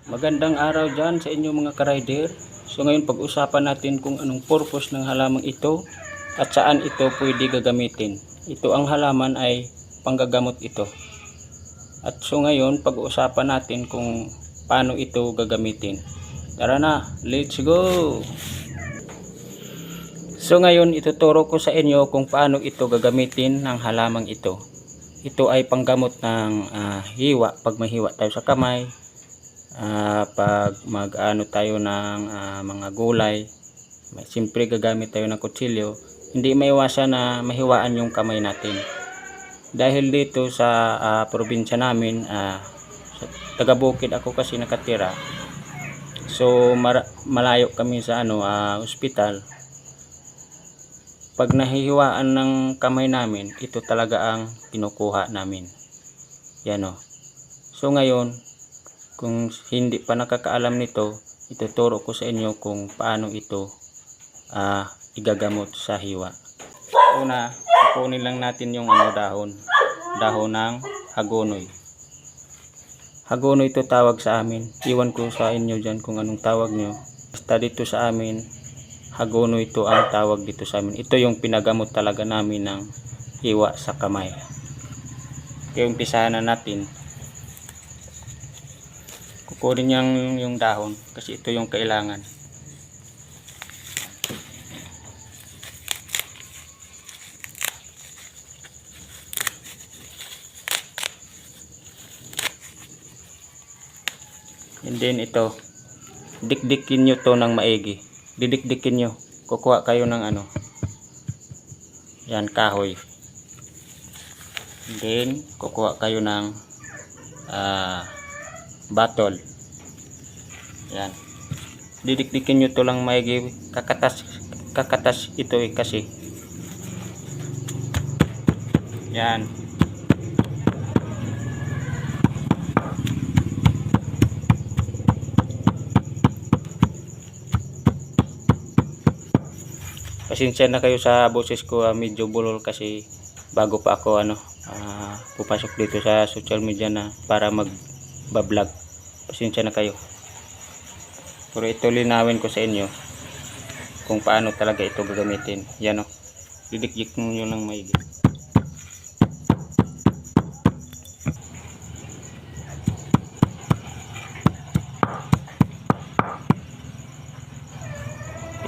Magandang araw dyan sa inyo mga ka-rider. So ngayon pag-usapan natin kung anong purpose ng halamang ito at saan ito pwede gagamitin. Ito ang halaman ay panggagamot ito. At so ngayon pag-usapan natin kung paano ito gagamitin. Tara na, let's go! So ngayon ituturo ko sa inyo kung paano ito gagamitin ng halamang ito. Ito ay panggamot ng hiwa pag may hiwa tayo sa kamay. Pag mag-ano tayo ng mga gulay, siyempre gagamit tayo ng kutsilyo, hindi maiwasan na mahiwaan yung kamay natin. Dahil dito sa probinsya namin, sa taga-bukid ako kasi nakatira, so malayo kami sa ospital. Pag nahihiwaan ng kamay namin, ito talaga ang kinukuha namin. Yan o. So ngayon, kung hindi pa nakakaalam nito, ituturo ko sa inyo kung paano ito igagamot sa hiwa. Una, kukunin lang natin yung dahon ng hagonoy. Hagonoy ito tawag sa amin. Iwan ko sa inyo dyan kung anong tawag nyo. Basta dito sa amin, hagonoy ito ang tawag dito sa amin. Ito yung pinagamot talaga namin ng hiwa sa kamay. Kaya umpisahan na natin. Kukunin yung dahon kasi ito yung kailangan. And then ito, dikdikin nyo to ng maigi. Didikdikin nyo. Kukuha kayo ng yan, kahoy. And then kukuha kayo ng batol. Yan. Didikdikin nyo to lang maigi. Kakatas ito kasi. Yan. Pasensya na kayo sa boses ko, medyo bulol kasi bago pa ako pupasok dito sa social media na para mag-vlog. Pasensya na kayo. Pero ito linawin ko sa inyo kung paano talaga ito gagamitin. Yan o. Didikdik nyo lang maigi.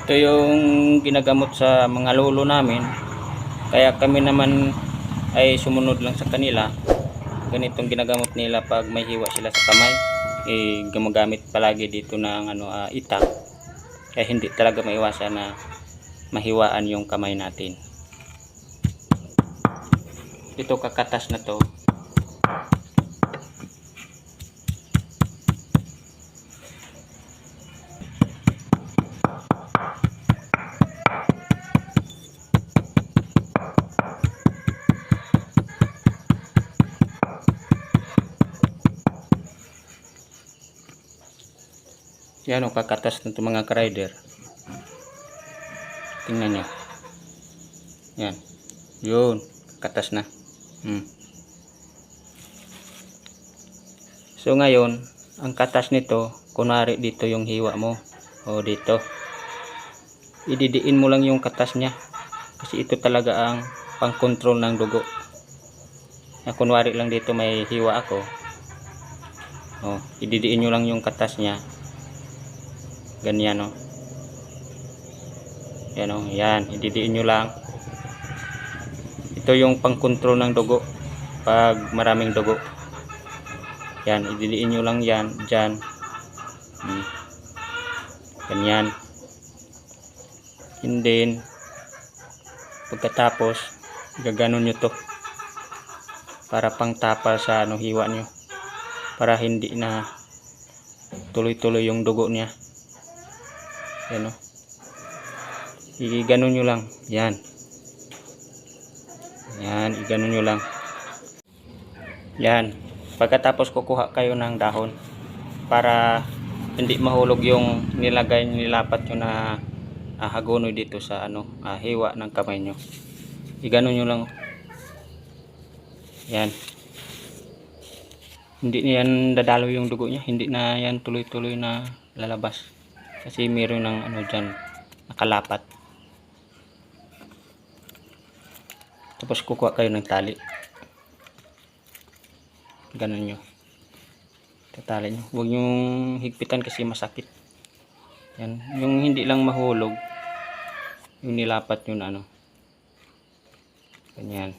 Ito yung ginagamot sa mga lolo namin. Kaya kami naman ay sumunod lang sa kanila. Ganitong ginagamot nila pag may hiwa sila sa kamay. Gumagamit palagi dito ng itak. Kaya hindi talaga maiwasan na mahiwaan yung kamay natin. Ito kakatas na to. Yan o, kakatas na ito mga ka-rider. Tingnan nyo. Yan. Yun. Kakatas na. So ngayon, ang katas nito, kunwari dito yung hiwa mo. O dito. Ididiin mo lang yung katas niya. Kasi ito talaga ang pang-control ng dugo. Kunwari lang dito may hiwa ako. O, ididiin nyo lang yung katas niya. Ganyan o. Yan o. Yan. Ididiin nyo lang. Ito yung pang-control ng dugo. Pag maraming dugo. Yan. Ididiin nyo lang yan. Dyan. Ganyan. And then, pagkatapos, gaganon nyo to. Para pang tapal sa hiwa nyo. Para hindi na tuloy-tuloy yung dugo niya. Yan o. Iganon nyo lang. Yan. Yan. Iganon nyo lang. Yan. Pagkatapos kukuha kayo ng dahon. Para hindi mahulog yung nilapat nyo na hagonoy dito sa hiwa ng kamay nyo. Iganon nyo lang. Yan. Hindi na yan dadalo yung dugo niya, hindi na yan tuloy-tuloy na lalabas. Kasi meron ng ano dyan, nakalapat. Tapos kukuha kayo ng tali. Ganun nyo. Tatali nyo. Huwag yung higpitan kasi masakit. Yan. Yung hindi lang mahulog, yung nilapat yun ano. Ganyan.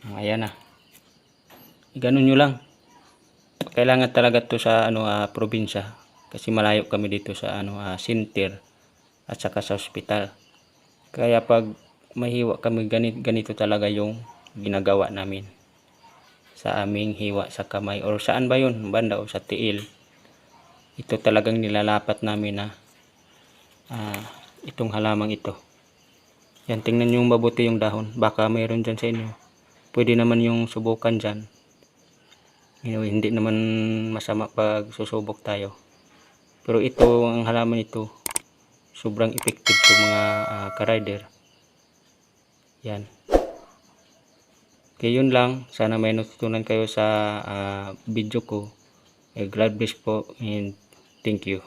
Ayan na. Ganun nyo lang. Kailangan talaga to sa ano probinsya kasi malayo kami dito sa ano center at saka sa ospital. Kaya pag mahiwa kami ganito talaga yung ginagawa namin sa aming hiwa sa kamay or saan ba yun, banda o sa tiil. Ito talagang nilalapat namin na itong halamang ito. Yan, tingnan nyo mabuti yung dahon, baka mayroon dyan sa inyo. Pwede naman yung subukan dyan. Hindi naman masama pag susubok tayo. Pero ito, ang halaman ito, sobrang effective to mga ka-rider. Yan. Kaya yun lang. Sana may natutunan kayo sa video ko. God bless po and thank you.